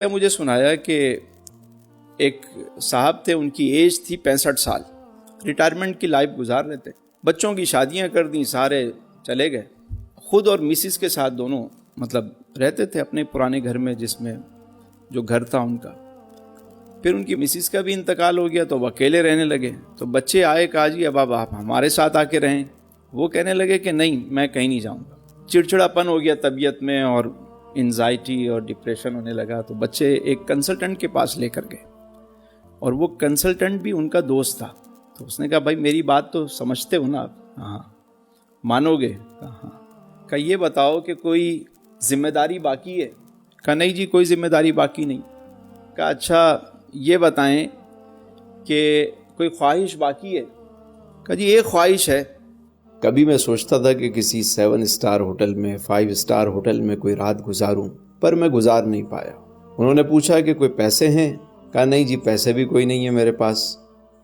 مجھے سنایا کہ ایک صاحب تھے، ان کی ایج تھی 65 سال، ریٹائرمنٹ کی لائف گزار رہے تھے، بچوں کی شادیاں کر دیں، سارے چلے گئے، خود اور مسز کے ساتھ دونوں رہتے تھے اپنے پرانے گھر میں، جس میں جو گھر تھا ان کا۔ پھر ان کی مسز کا بھی انتقال ہو گیا تو وہ اکیلے رہنے لگے، تو بچے آئے، کہا جی اب آپ ہمارے ساتھ آ کے رہیں۔ وہ کہنے لگے کہ نہیں، میں کہیں نہیں جاؤں گا۔ چڑچڑاپن ہو گیا طبیعت میں اور انزائٹی اور ڈپریشن ہونے لگا، تو بچے ایک کنسلٹنٹ کے پاس لے کر گئے، اور وہ کنسلٹنٹ بھی ان کا دوست تھا۔ تو اس نے کہا بھائی میری بات تو سمجھتے ہو نا آپ؟ ہاں مانو گے؟ ہاں۔ کہا یہ بتاؤ کہ کوئی ذمہ داری باقی ہے؟ کہا نہیں جی کوئی ذمہ داری باقی نہیں۔ کہا اچھا یہ بتائیں کہ کوئی خواہش باقی ہے؟ کہا جی ایک خواہش ہے، کبھی میں سوچتا تھا کہ کسی 7 اسٹار ہوٹل میں 5 اسٹار ہوٹل میں کوئی رات گزاروں، پر میں گزار نہیں پایا۔ انہوں نے پوچھا کہ کوئی پیسے ہیں؟ کہا نہیں جی پیسے بھی کوئی نہیں ہے میرے پاس۔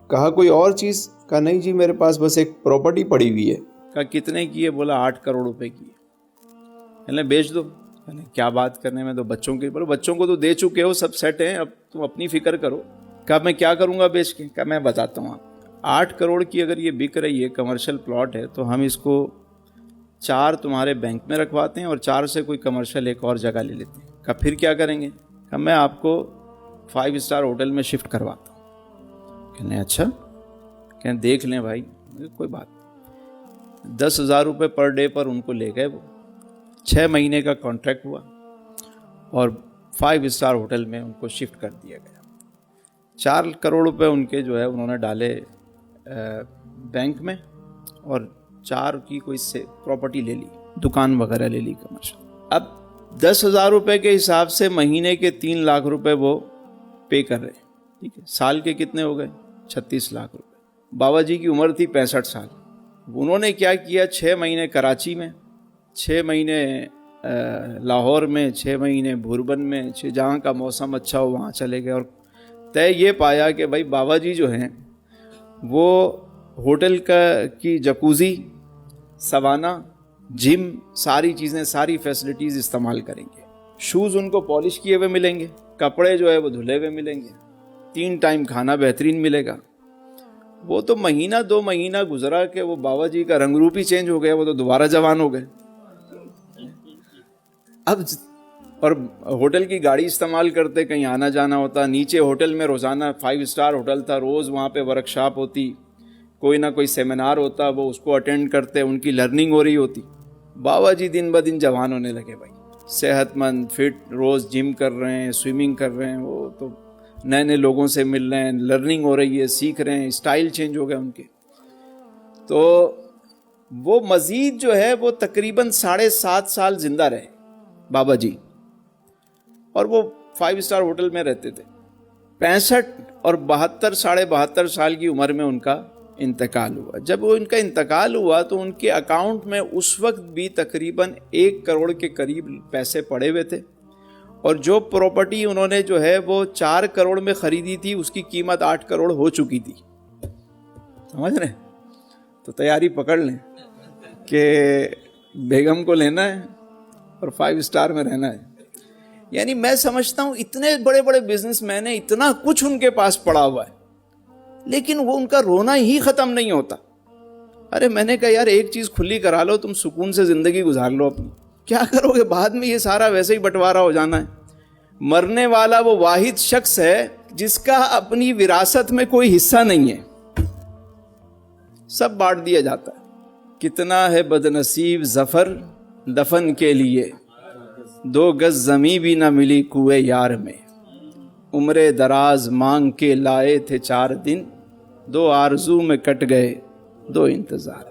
کہا کوئی اور چیز؟ کہا نہیں جی میرے پاس بس ایک پراپرٹی پڑی ہوئی ہے۔ کہا کتنے کی ہے؟ بولا 8 کروڑ روپے کی ہے۔ کہنے بیچ دو۔ کہنے کیا بات کرنے میں تو بچوں کی، بولو بچوں کو تو دے چکے ہو، سب سیٹ ہیں، اب تم اپنی فکر کرو۔ کہا میں کیا کروں گا بیچ کے؟ کہا میں بتاتا ہوں آپ، 8 کروڑ کی اگر یہ بک رہی ہے، کمرشل پلاٹ ہے، تو ہم اس کو 4 تمہارے بینک میں رکھواتے ہیں اور 4 سے کوئی کمرشل ایک اور جگہ لے لیتے ہیں۔ کہا پھر کیا کریں گے؟ کہا میں آپ کو 5 اسٹار ہوٹل میں شفٹ کرواتا ہوں۔ کہنے اچھا، کہنے دیکھ لیں بھائی، کوئی بات نہیں۔ 10,000 روپے پر ڈے پر ان کو لے گئے وہ۔ 6 مہینے کا کانٹریکٹ ہوا اور 5 اسٹار ہوٹل میں ان کو شفٹ کر دیا گیا۔ 4 کروڑ روپے ان کے جو ہے انہوں نے ڈالے بینک میں، اور 4 کی کوئی سے پراپرٹی لے لی، دکان وغیرہ لے لی کمرشل۔ اب 10,000 روپے کے حساب سے مہینے کے 3 لاکھ روپے وہ پے کر رہے، ٹھیک ہے، سال کے کتنے ہو گئے؟ 36 لاکھ روپے۔ بابا جی کی عمر تھی 65 سال۔ انہوں نے کیا کیا، 6 مہینے کراچی میں، 6 مہینے لاہور میں، 6 مہینے بھوربن میں، جہاں کا موسم اچھا ہو وہاں چلے گئے، اور طے یہ پایا کہ بھائی بابا جی جو ہیں وہ ہوٹل کی جکوزی، سوانا، جم، ساری چیزیں، ساری فیسلٹیز استعمال کریں گے۔ شوز ان کو پالش کیے ہوئے ملیں گے، کپڑے جو ہے وہ دھلے ہوئے ملیں گے، 3 ٹائم کھانا بہترین ملے گا۔ وہ تو مہینہ 2 مہینہ گزرا کہ وہ بابا جی کا رنگ روپ ہی چینج ہو گیا، وہ تو دوبارہ جوان ہو گئے۔ اب اور ہوٹل کی گاڑی استعمال کرتے، کہیں آنا جانا ہوتا، نیچے ہوٹل میں روزانہ 5 اسٹار ہوٹل تھا، روز وہاں پہ ورک شاپ ہوتی، کوئی نہ کوئی سیمینار ہوتا، وہ اس کو اٹینڈ کرتے، ان کی لرننگ ہو رہی ہوتی۔ بابا جی دن بدن جوان ہونے لگے بھائی، صحت مند، فٹ، روز جم کر رہے ہیں، سوئمنگ کر رہے ہیں، وہ تو نئے نئے لوگوں سے مل رہے ہیں، لرننگ ہو رہی ہے، سیکھ رہے ہیں، اسٹائل چینج ہو گئے ان کے۔ تو وہ مزید جو ہے وہ تقریباً 7.5 سال زندہ رہے بابا جی، اور وہ 5 اسٹار ہوٹل میں رہتے تھے۔ 65 اور 72 ساڑھے 72 سال کی عمر میں ان کا انتقال ہوا۔ جب وہ ان کا انتقال ہوا تو ان کے اکاؤنٹ میں اس وقت بھی تقریباً 1 کروڑ کے قریب پیسے پڑے ہوئے تھے، اور جو پراپرٹی انہوں نے جو ہے وہ 4 کروڑ میں خریدی تھی، اس کی قیمت 8 کروڑ ہو چکی تھی۔ سمجھ رہے ہیں؟ تو تیاری پکڑ لیں کہ بیگم کو لینا ہے اور 5 اسٹار میں رہنا ہے۔ یعنی میں سمجھتا ہوں اتنے بڑے بڑے بزنس مین ہیں، اتنا کچھ ان کے پاس پڑا ہوا ہے، لیکن وہ ان کا رونا ہی ختم نہیں ہوتا۔ ارے میں نے کہا یار ایک چیز کھلی کرا لو، تم سکون سے زندگی گزار لو اپنی، کیا کرو گے بعد میں؟ یہ سارا ویسے ہی بٹوارا ہو جانا ہے۔ مرنے والا وہ واحد شخص ہے جس کا اپنی وراثت میں کوئی حصہ نہیں ہے، سب بانٹ دیا جاتا ہے۔ کتنا ہے بد نصیب ظفر دفن کے لیے، 2 گز زمیں بھی نہ ملی کوئے یار میں، عمر دراز مانگ کے لائے تھے 4 دن، 2 آرزو میں کٹ گئے 2 انتظار۔